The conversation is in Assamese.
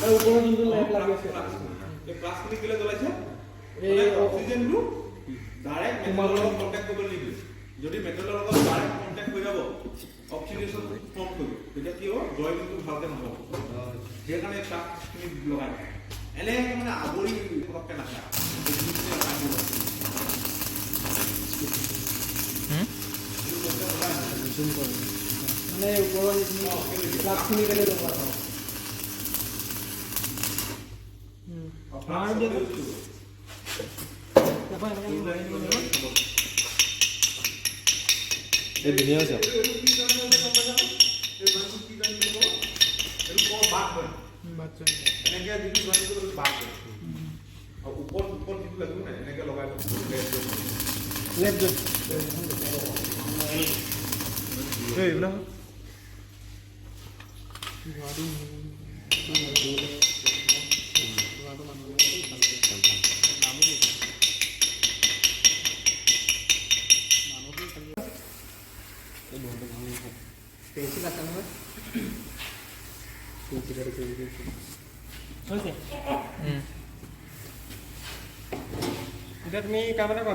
ওপৰৰ যোনটো লাইট লাগি আছে এই প্লাছখিনি কেলে জ্বলাইছে এই অক্সিজেনটো ডাইৰেক্ট মেটেলৰ লগত কন্টাক্ট কৰিব নিদিয়ে যদি মেটেলৰ লগত ডাইৰেক্ট কন্টাক্ট হৈ যাব অক্সিডেশ্যন ফৰ্ম কৰিব তেতিয়া কি হ'ব জয়নিংটো ভালকে নহ'ব সেইকাৰণে প্লাছখিনি লগাই এনে মানে আৱৰি পটককৈ নাখায় মানে ওপৰৰ প্লাছখিনি কেলে লগোৱা হয় এই ধুনীয়া হৈছে পেন্সিল আছে নহয় হৈছে এতিয়া তুমি কাম এটা কৰা